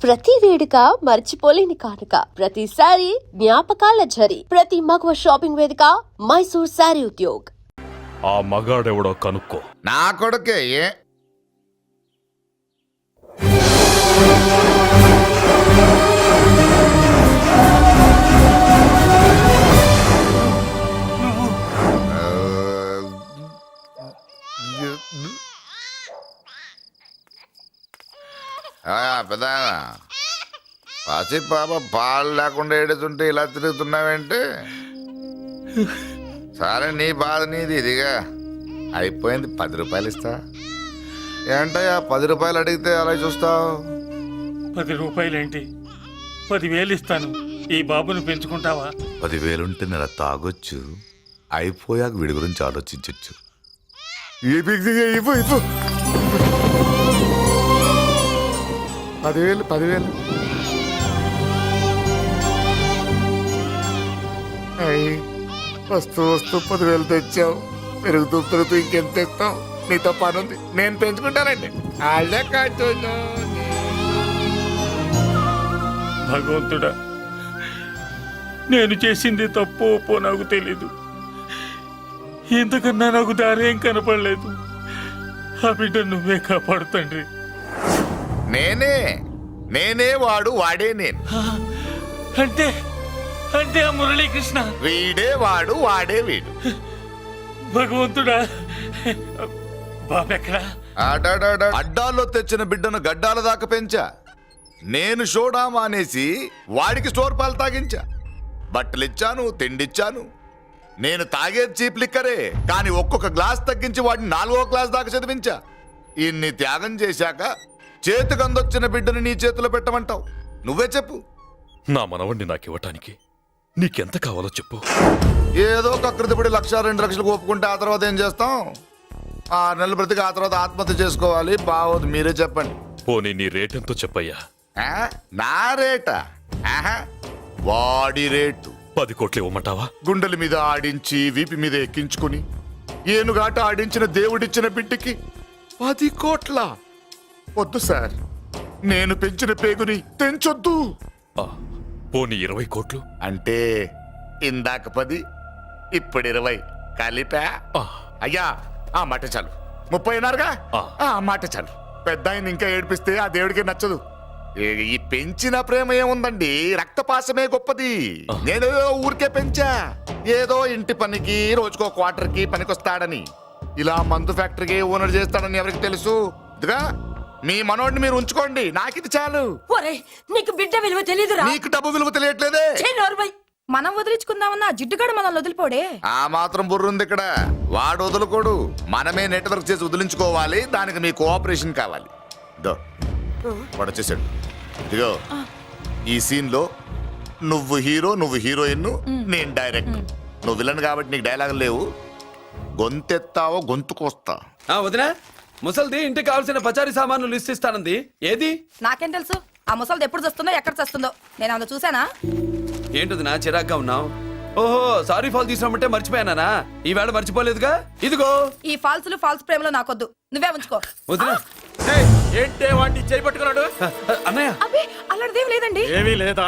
ప్రతి వేడుక మర్చిపోలేని కానుక, ప్రతిసారి జ్ఞాపకాల ఝరి, ప్రతి మగవ షాపింగ్ వేదిక మైసూర్ శారీ ఉద్యోగ్. ఆ మగాడెవడో కనుక్కో. నా కొడుకే పెద్ద పసి పాప పాలు లేకుండా ఏడుతుంటే ఇలా తిరుగుతున్నావేంటి? సరే నీ బాధ నీది, ఇదిగా అయిపోయింది. 10 రూపాయలు ఇస్తా. ఏంటయ్యా 10 రూపాయలు అడిగితే అలా చూస్తావు? 10 రూపాయలేంటి, 10,000 ఇస్తాను. ఈ బాబును పెంచుకుంటావా? 10,000 ఉంటే నెల తాగొచ్చు, అయిపోయాక వీడి గురించి ఆలోచించవచ్చు. 10,000 వస్తూ 10,000 తెచ్చావు. పెరుగుతూ ఇంకెంత తెస్తావు? నీతో పని ఉంది, నేను పెంచుకుంటానండి. వాళ్ళే కాదు. భగవంతుడా, నేను చేసింది తప్పు ఒప్పో నాకు తెలీదు. ఇంతకన్నా నాకు దారేం కనపడలేదు. ఆ బిడ్డ నువ్వే కాపాడు తండ్రి. నేనే వాడు, వాడే నేను. అంటే అంటే ఆ మురళీకృష్ణ వీడే వాడు, వాడే వీడు. భగవంతుడా, బాబెక్కడా? అడ్డాల్లో తెచ్చిన బిడ్డను గడ్డాల దాకా పెంచా. నేను షోడా మానేసి వాడికి స్టోర్ పాలు తాగించా. బట్టలిచ్చాను, తిండిచ్చాను. నేను తాగేది చీప్ లిక్కరే, కానీ ఒక్కొక్క గ్లాస్ తగ్గించి వాడిని 4వ క్లాస్ దాకా చదివించా. ఇన్ని త్యాగం చేశాక చేతికి అందొచ్చిన బిడ్డను నీ చేతిలో పెట్టమంటావు? నువ్వే చెప్పు. నా మనవణ్ణి నాకివ్వటానికి నీకెంత కావాలో చెప్పు. ఏదో కకృతిపడి 1,00,000 2 లక్షలు ఒప్పుకుంటే ఆ తర్వాత ఏం చేస్తాం? 6 నెలలు బ్రతికి ఆ తర్వాత ఆత్మహత్య చేసుకోవాలి. బావద్దు, మీరే చెప్పండి. పోనీ నీ రేటెంతో చెప్పయ్యా. నా రేటా? వాడి రేటు 10 కోట్లు ఇవ్వమంటావా? గుండెల మీద ఆడించి వీపి మీద ఎక్కించుకుని ఏనుగాట ఆడించిన దేవుడిచ్చిన బిడ్డకి 10 కోట్ల? వద్దు సార్, నేను పెంచిన పేగుని తెంచొద్దు. పోనీ 20 కోట్లు? అంటే ఇందాక 10, ఇప్పుడు 20 కలిపా? అయ్యా ఆ మాట చాలు. 30 అన్నారుగా, ఆ మాట చాలు. పెద్ద ఆయన ఇంకా ఏడిపిస్తే ఆ దేవుడికి నచ్చదు. ఈ పెంచిన ప్రేమ ఏముందండి, రక్తపాసమే గొప్పది. నేనేదో ఊరికే పెంచా, ఏదో ఇంటి పనికి రోజుకో క్వార్టర్కి పనికొస్తాడని. ఇలా మందు ఫ్యాక్టరీకి ఓనర్ చేస్తాడని ఎవరికి తెలుసు? ఇదిగా మీ మనోడిని మీరు ఉంచుకోండి, నాకిది చాలు. నీకు బిడ్డ విలువ తెలియదురా? నీకు డబ్బు విలువ తెలియట్లేదే. మనం వదిలించుకుందామన్నా జిడ్డుగాడు మనం వదిలిపోడే. ఆ మాత్రం బుర్రుంది ఇక్కడ. వాడు వదులుకోడు, మనమే నెట్వర్క్ చేసి వదిలించుకోవాలి. దానికి మీ కోఆపరేషన్ కావాలి. వాడు వచ్చేసాడు. ఇదిగో ఈ సీన్ లో నువ్వు హీరో, నువ్వు హీరోయిన్, నేను డైరెక్టర్. నువ్వు విలన్ కాబట్టి నీకు డైలాగులు లేవు. గొంతెత్తావో గొంతుకొస్తా. వదినా, ముసల్ది ఇంటికి కావాల్సిన పచారీ సామాన్లు లిస్ట్ ఇస్తానంది. ఏది? నాకేం తెలుసు? ఆ ముసలిది ఎప్పుడు చస్తుందో ఎక్కడ చస్తుందో నేను అందులో చూసానా? ఏంటది నా చిరాగ్గా ఉన్నావు? ఓహో, సారీ ఫాల్ తీసుకురామంటే మర్చిపోయానా? ఈవేళ మర్చిపోలేదుగా. ఇదిగో ఈ ఫాల్సులు ఫాల్స్ ప్రేమలో నాకొద్దు, నువ్వే ఉంచుకో. వదినా, ఏంటే వాడిని చేపట్టుకున్నాడు? అన్నయ్య, అబ్బే అలాంటిదేం లేదండి. ఏమీ లేదా?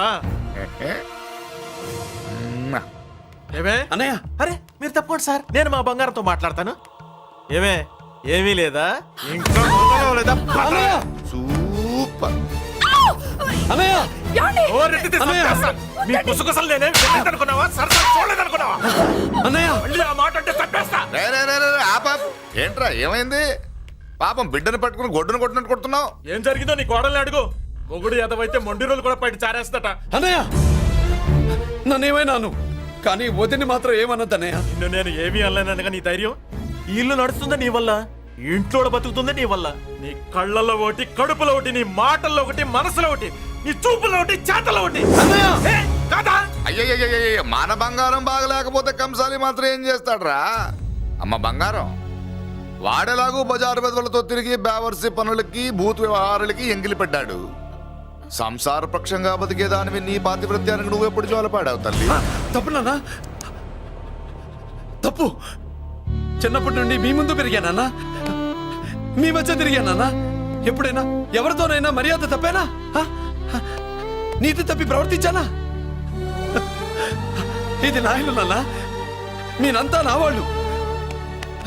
ఏమే అన్నయ్య, అరే మీరు తప్పకుండా సార్, నేను మా బంగారంతో మాట్లాడతాను. ఏమే ఏమీ లేదా? ఇంకా లేదా? సూపర్. అన్నయ్య, మీ పుసుకొసలు నేనే అనుకున్నావా? చూడలేదనుకున్నావా? అన్నయ్య, మళ్ళీ ఆ మాట అంటే తప్పేస్తా. ఏంట్రా ఏమైంది? పాపం బిడ్డను పట్టుకుని గొడ్డును కొట్టినట్టు కొడుతున్నావు. ఏం జరిగిందో నీ కోడల్ని అడుగు. మొగుడు ఎదవైతే మొండి రోజులు కూడా బయట చారేస్తట. అన్నయ్య, నన్నేమైనాను కానీ వదిని మాత్రం ఏమన్నదన్నయ్య. నిన్ను నేను ఏమీ అనలేనగా నీ ధైర్యం. ఈ ఇల్లు నడుస్తుందా నీ వల్ల, ఇంట్లో బతుకుతుందా నీ వల్ల. నీ కళ్ళల్లో ఒకటి, కడుపులో ఒకటి, నీ మాటల్లో ఒకటి, మనసులో ఒకటి, నీ చూపులో ఒకటి, చేతల్లో ఒకటి. కాదా? అయ్యయ్యయ్యయ్య, మన బంగారం బాగలేకపోతే కంసాలి మాత్రం ఏం చేస్తాడ్రా? అమ్మ బంగారం వాడేలాగూ బజారు బెదవులతో తిరిగి బేవర్సి పనులకి, భూత్ వ్యవహారాలకి ఎంగిలి పెట్టాడు. సంసార పక్షంగా బతికేదానివి నీ పాతివృత్యానికి నువ్వెప్పుడు జోలపాడావు తల్లి? తప్పు నాన్న, తప్పు. చిన్నప్పటి నుండి మీ ముందు పెరిగానన్నా, మీ మధ్య తిరిగానన్నా. ఎప్పుడైనా ఎవరితోనైనా మర్యాద తప్పేనా? నీతి తప్పి ప్రవర్తించానా? ఇది నా ఇల్లు నాన్న, మీరంతా నా వాళ్ళు.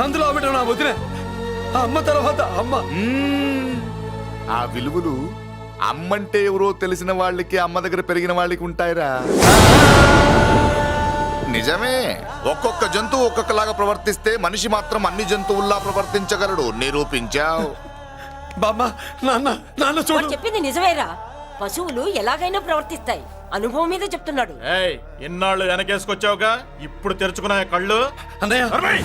అందులో ఆవిడ నా వదిన, ఆ అమ్మ తర్వాత అమ్మ. ఆ విలువలు అమ్మంటే ఎవరో తెలిసిన వాళ్ళకి, అమ్మ దగ్గర పెరిగిన వాళ్ళకి ఉంటాయిరా. నిజమే, ఒక్కొక్క జంతువు ఒక్కొక్కలాగా ప్రవర్తిస్తే మనిషి మాత్రం అన్ని జంతువుల్లా ప్రవర్తించగలడు. నిరూపించావు. బామ్మ, నాన్న, నాన్న వాడు చూడు. చెప్పింది నిజమేరా. పశువులు ఎలాగైనా ప్రవర్తిస్తాయి. అనుభవం మీద చెప్తున్నాడు. ఏయ్, ఇన్నాళ్ళు వెనకేసుకొచ్చావుగా, ఇప్పుడు తెరుచుకున్నా కళ్ళు. అన్నయ్య, అరవై!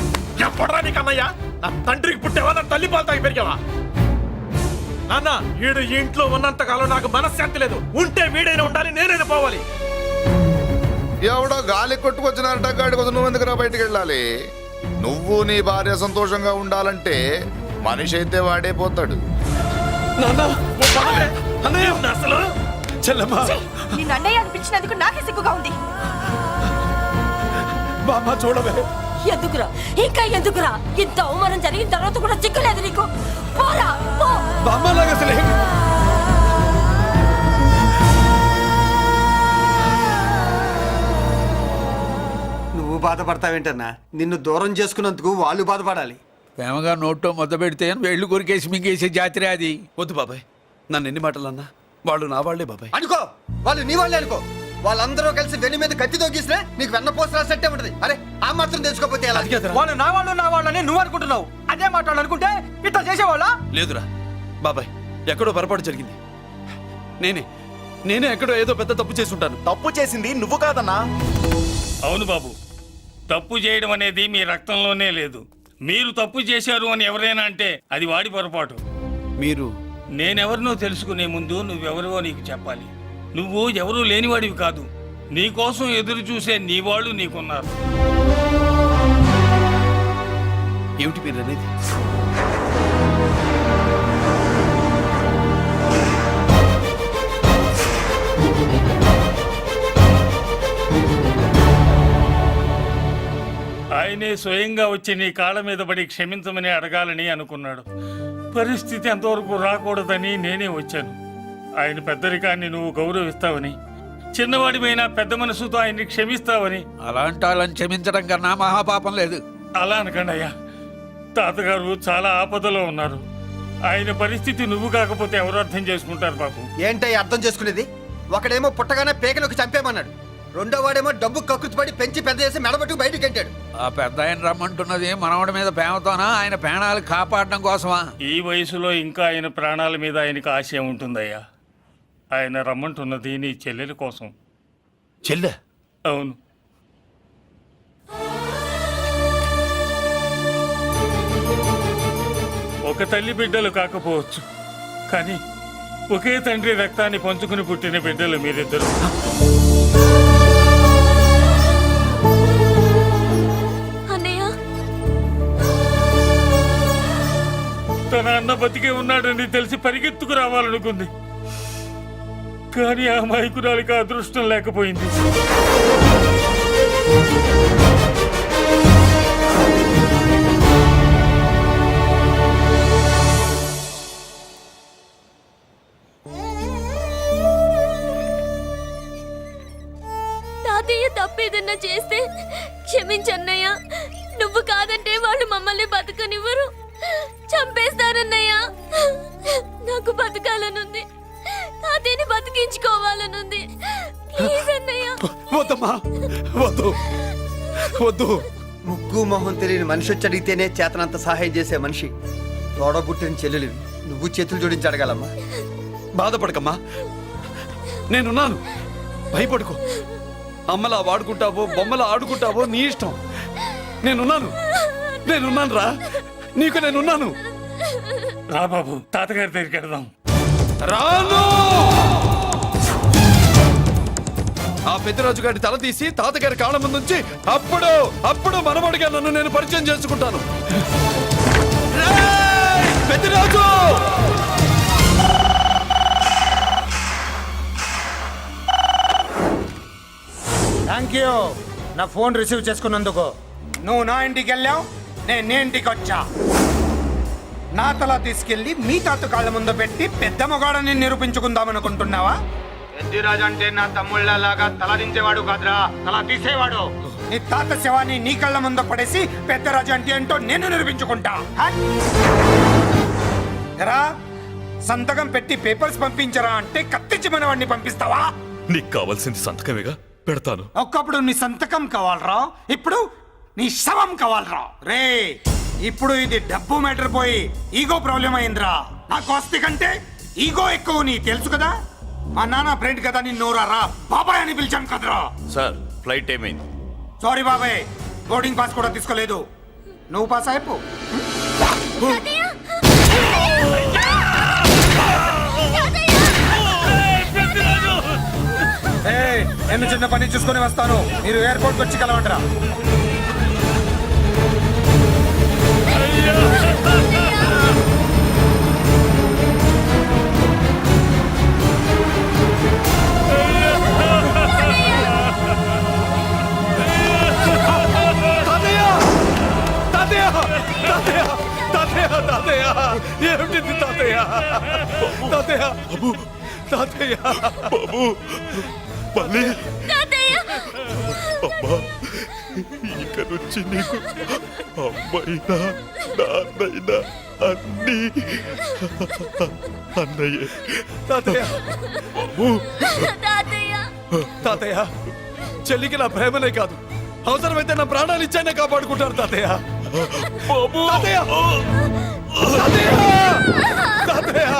ఎప్పుడురా నీకు అన్నయ్య? నా తండ్రికి పుట్టావా, నా తల్లి పాలు తాగి పెరిగావా? నాన్న, వీడు ఈ ఇంట్లో ఉన్నంత కాలం నాకు మనశ్శాంతి లేదు. ఉంటే వీడైనా ఉండాలి, నేనైనా పోవాలి. ఎవడో గాలి కొట్టుకొచ్చినారట, గాడి కోసం నువ్వు ఎందుకురా బయటికి వెళ్ళాలి? నువ్వు నీ భార్య సంతోషంగా ఉండాలంటే మనిషి అయితే వాడే పోతాడు. నాన్న, ఓ పదవే. అన్నయ్య, ఏం అసలు చెల్లమ్మా, నీ అన్నయ్య అనిపించినందుకు నాకే సిగ్గుగా ఉంది. బామ్మ చూడవే. ఎందుకురా, ఇంకా ఎందుకురా? ఇంత అవమానం జరిగిన తర్వాత కూడా చిక్కలేదు నీకు. పోరా, పో. బామ్మ లాగా అసలే నువ్వు బాధపడతావేంటన్నా? నిన్ను దూరం చేసుకున్నందుకు వాళ్ళు బాధపడాలి. ప్రేమగా నోట్లో మొద్ద పెడితే వేళ్ళు కొరికేసి మింగేసే జాతర అది. వద్దు బాబాయ్, నన్ను ఎన్ని మాటలు అన్నా వాళ్ళు నా వాళ్లే బాబాయ్. అనుకో, వాళ్ళు నీ వాళ్ళే అనుకో. వాళ్ళందరూ కలిసి వెన్ను మీద కత్తి తోగిస్తే నీకు వెన్న పోసి రాసట్టే ఉంటది. అరే, ఆ మాత్రం తెలుసుకోకపోతే ఎలా? అది కాదురా. వాళ్ళు నా వాళ్ళని నువ్వు అనుకుంటున్నావు. అదే మాట్లాడాలి అనుకుంటే ఇట్లా చేసేవాళ్ళ. లేదురా బాబాయ్, ఎక్కడో పొరపాటు జరిగింది. నేనే ఎక్కడో ఏదో పెద్ద తప్పు చేసి ఉంటాను. తప్పు చేసింది నువ్వు కాదన్నా. అవును బాబు, తప్పు చేయడం అనేది మీ రక్తంలోనే లేదు. మీరు తప్పు చేశారు అని ఎవరైనా అంటే అది వాడి పొరపాటు. మీరు నేనెవరినో తెలుసుకునే ముందు నువ్వెవరివో నీకు చెప్పాలి. నువ్వు ఎవరూ లేనివాడివి కాదు. నీకోసం ఎదురు చూసే నీ వాళ్ళు నీకున్నారు. ఏమిటి మీరు అనేది? ఆయనే స్వయంగా వచ్చి నీ కాళ్ళ మీద పడి క్షమించమని అడగాలని అనుకున్నాడు. పరిస్థితి అంతవరకు రాకూడదని నేనే వచ్చాను. ఆయన పెద్దరికాన్ని నువ్వు గౌరవిస్తావని, చిన్నవాడిపైన పెద్ద మనసుతో ఆయన్ని క్షమిస్తావని. అలాంటి వాళ్ళని క్షమించడం కన్నా మహాపాపం లేదు. అలా అనకండి అయ్యా. తాతగారు చాలా ఆపదలో ఉన్నారు. ఆయన పరిస్థితి నువ్వు కాకపోతే ఎవరు అర్థం చేసుకుంటారు బాబు? ఏంటయ్య అర్థం చేసుకునేది? ఒకడేమో పుట్టగానే పేకలోకి చంపేమన్నాడు. రెండో వాడేమో డబ్బు కక్కుతుపడి పెంచి పెద్ద చేసి మెడబట్టుకు బయటకు గంటాడు. ఆ పెద్ద ఆయన రమ్మంటున్నది మనవడి మీద ప్రేమతోనా, ఆయన ప్రాణాలు కాపాడడం కోసమా? ఈ వయసులో ఇంకా ఆయన ప్రాణాల మీద ఆయనకు ఆశ ఉంటుందయ్యా. ఆయన రమ్మంటున్నది నీ చెల్లెల కోసం. చెల్లె? అవును. ఒక తల్లి బిడ్డలు కాకపోవచ్చు, కానీ ఒకే తండ్రి రక్తాన్ని పంచుకుని పుట్టిన బిడ్డలు మీరిద్దరు. తన అన్న బతికే ఉన్నాడని తెలిసి పరిగెత్తుకు రావాలనుకుంది, కానీ ఆ అమాయకురాలికి అదృష్టం లేకపోయింది. తాతయ్య తప్పేదన్నా చేస్తే క్షమించన్నయ్య. నువ్వు కాదంటే వాళ్ళు మమ్మల్ని బతకనివ్వరు, చంపేస్తారన్నయ్య. నాకు బతకాలనుంది, తాతయ్యని బతికించుకోవాలనుంది. ప్లీజ్ అన్నయ్య. వద్దమ్మా, వద్దు వద్దు. ముగ్గు మొహం తెలియని మనిషి వచ్చి అడిగితేనే చేతనంత సహాయం చేసే మనిషి తోడబుట్టిన చెల్లెలు నువ్వు చేతులు జోడించి అడగాలమ్మా. బాధపడకమ్మా, నేనున్నాను. భయపడుకో. అమ్మలా వాడుకుంటావో బొమ్మలా ఆడుకుంటావో నీ ఇష్టం. నేనున్నాను రా, నీకు నేనున్నాను. రా బాబు, తాతగారి దగ్గరికి వెళ్దాం. రాను. ఆ పెద్దరాజు గారి తల తీసి తాతగారి కాళ్ళ ముందుంచి అప్పుడు మనవడిగా నన్ను నేను పరిచయం చేసుకుంటాను. పెద్దరాజు! థ్యాంక్ యూ నా ఫోన్ రిసీవ్ చేసుకున్నందుకు. నువ్వు నా ఇంటికి వెళ్ళావు, నేను నీ ఇంటికి వచ్చా. నా తల తీసుకెళ్లి మీ తాత కాళ్ళ ముందు పెట్టి పెద్ద మొగాడని నిరూపించుకుందామనుకుంటున్నావా? పెద్దిరాజు అంటే నా తమ్ముళ్ళలాగా తల దించేవాడు కాదురా, తల తీసేవాడు. నీ తాత శవాన్ని నీ కళ్ళ ముందు పడేసి పెద్దరాజు అంటే ఏంటో నేను నిరూపించుకుంటా. హట్! ఎరా సంతకం పెట్టి పేపర్స్ పంపించరా అంటే కత్తించి మనవాడిని పంపిస్తావా? నీకు కావాల్సింది సంతకమేగా, పెడతాను. ఒకప్పుడు నీ సంతకం కావాలరా, ఇప్పుడు నీ శవం కావాలరా. రే ఇప్పుడు ఇది డబ్బు మ్యాటర్ పోయి ఈగో ప్రాబ్లం అయిందిరా. నాకు ఆస్తి కంటే ఈగో ఎక్కువ, నీ తెలుసు కదా. మా నాన్న ఫ్రెండ్ కదా, నిన్ను రా బాబాయ్ అని పిలిచాను కదరా. సార్ ఫ్లైట్ ఏమైంది? సారీ బాబాయ్, బోర్డింగ్ పాస్ కూడా తీసుకోలేదు. నువ్వు పాస్ అయిపో. నేను చిన్న పని చూసుకొని వస్తాను, మీరు ఎయిర్పోర్ట్ వచ్చి కలవండిరా. ఏమిటి తాతయ్య? తాతయ్య బాబు, తాతయ్య బాబు మళ్ళీ అమ్మా, ఇక నుంచి నీకు అమ్మైనా నాన్నైనా అన్నీ అన్నయ్యే. తాతయ్య బాబు తాతయ్య, చెల్లికి నా ప్రేమనే కాదు, అవసరమైతే నా ప్రాణాలు ఇచ్చానే కాపాడుకుంటారు తాతయ్య. బాబు తాతయ్య తాతయ్య తాతయ్య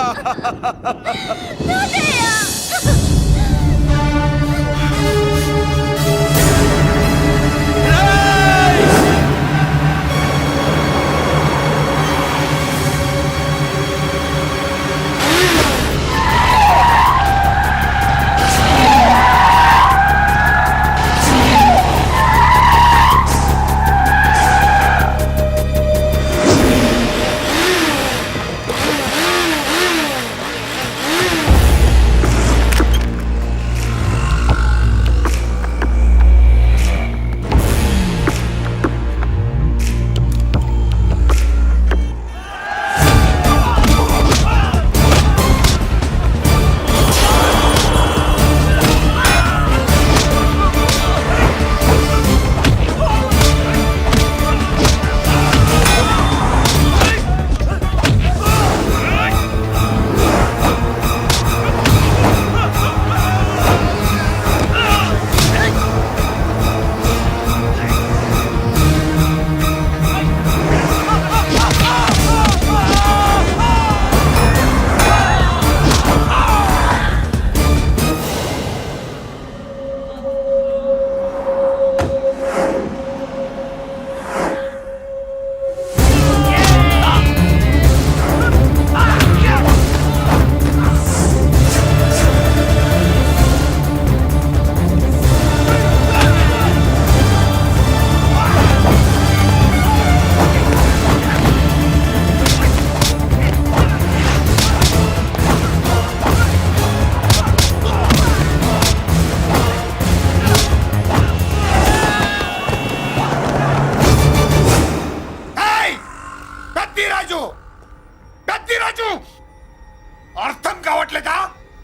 అర్థం కావట్లేదా?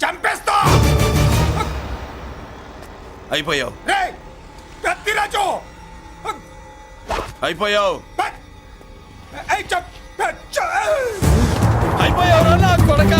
చంపేస్తా. అయిపోయావు, పెద్దిరాజు అయిపోయావు, అయిపోయావు నా కొడక.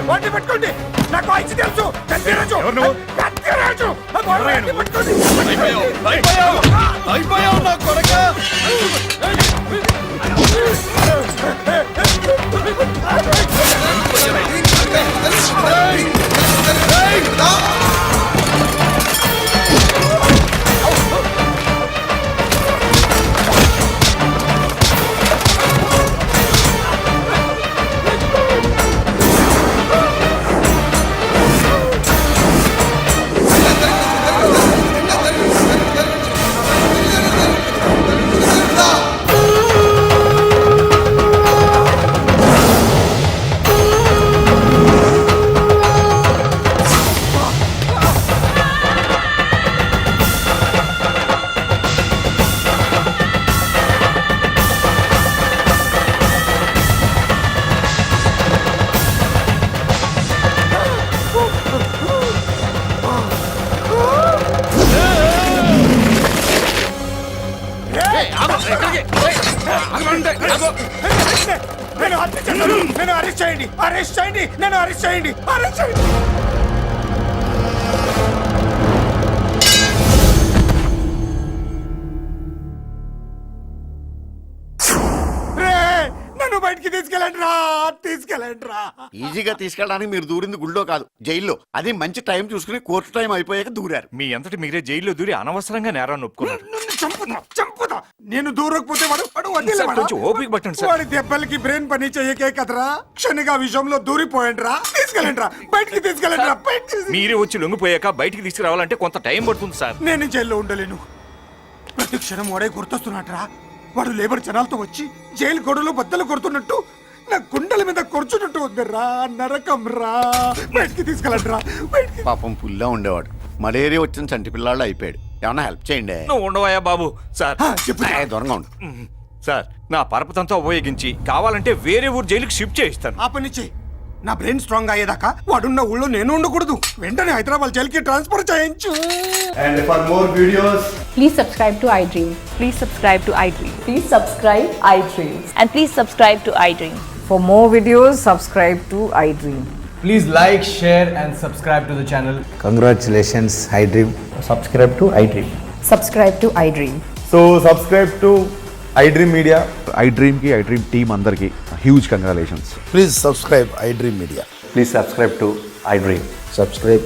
వాటి పట్టుకోండి నాకు వాయిస్ తెలుసు కత్తిరాజు కత్తిరాజు పట్టుకోండి అయిపోయావు నా కొడక. నేను హత్య చేశాను. నేను అరెస్ట్ చేయండి అరెస్ట్ చేయండి నన్ను అరెస్ట్ చేయండి అరెస్ట్ చేయండి. రే, నన్ను బయటికి తీసుకెళ్ళండి రా తీసుకెళ్ళండి రా. ఈజీగా తీసుకెళ్ళడానికి మీరు దూరింది గుళ్ళో కాదు జైల్లో. అది మంచి టైం చూసుకుని కోర్టు టైం అయిపోయాక దూరారు. మీ అంతటి మీరే జైల్లో దూరి అనవసరంగా నేరాన్ని ఒప్పుకున్నారు. నన్ను చంపుతా నేను దూరకపోతే వాడు వదిలేవాడా? కొంచెం ఓపిక పట్టండి సార్. వాడి దెబ్బలకి బ్రెయిన్ పని చేయకే కదరా. క్షణిగా విషయంలో దూరిపోయండి రా. తీసుకెళ్ళండి రా బయటికి తీసుకెళ్ళండి రా బయటికి. మీరే వచ్చి లొంగిపోయాక బయటికి తీసుకురావాలంటే కొంత టైం పడుతుంది సార్. నేను జైల్లో ఉండలేను. ప్రతి క్షణం వాడే గుర్తొస్తున్నట్రా. వాడు లేబర్ జనాలతో వచ్చి జైలు గొడవలు బద్దలు కొడుతున్నట్టు నా గుండెల మీద కొడుచున్నట్టు ఉందిరా. నరకం రా. బయటికి తీసుకెళ్ళండి రా బయటికి. పాపం పుల్లా ఉండేవాడు. మలేరియా వచ్చిన చంటి పిల్లాళ్ళు అయిపోయాడు. ఏమన్నా హెల్ప్ చేయండి. నువ్వు ఉండవయ్యా బాబు. సార్ చెప్పు దూరంగా ఉండు. సార్ నా పరపతంతా ఉపయోగించి కావాలంటే వేరే ఊరు జైలుకి షిఫ్ట్ చేయిస్తాను. ఆ పని చెయ్యి. నా బ్రెయిన్ స్ట్రాంగ్ అయ్యేదాకా వాడున్న ఊళ్ళో నేను ఉండకూడదు. వెంటనే హైదరాబాద్ జైలుకి ట్రాన్స్ఫర్ చేయించు. And for more videos, Please subscribe to iDream. Please subscribe to iDream. Please subscribe iDream. And please subscribe to iDream. For more videos, subscribe to iDream. please like, share and subscribe to the channel. Congratulations, iDream. Subscribe to iDream. Subscribe to iDream. So subscribe to iDream Media. iDream ki iDream team andarki huge congratulations. Please subscribe iDream Media. Please subscribe to iDream. Subscribe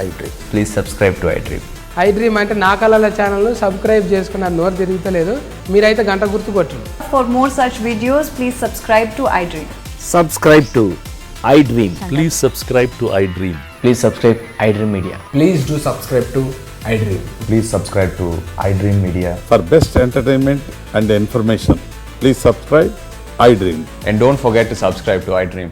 iDream. Please subscribe to iDream. iDream అంటే నా కళల channel subscribe చేసుకున్న నోరు తిరుగుతలేదు. మీరైతే గంట గుర్తు కొట్టండి. For more such videos, please subscribe to iDream. Subscribe to iDream. Please subscribe to I dream. Please subscribe iDream Media. Please do subscribe to iDream. Please subscribe to iDream Media. For best entertainment and information, please subscribe iDream. And don't forget to subscribe to iDream.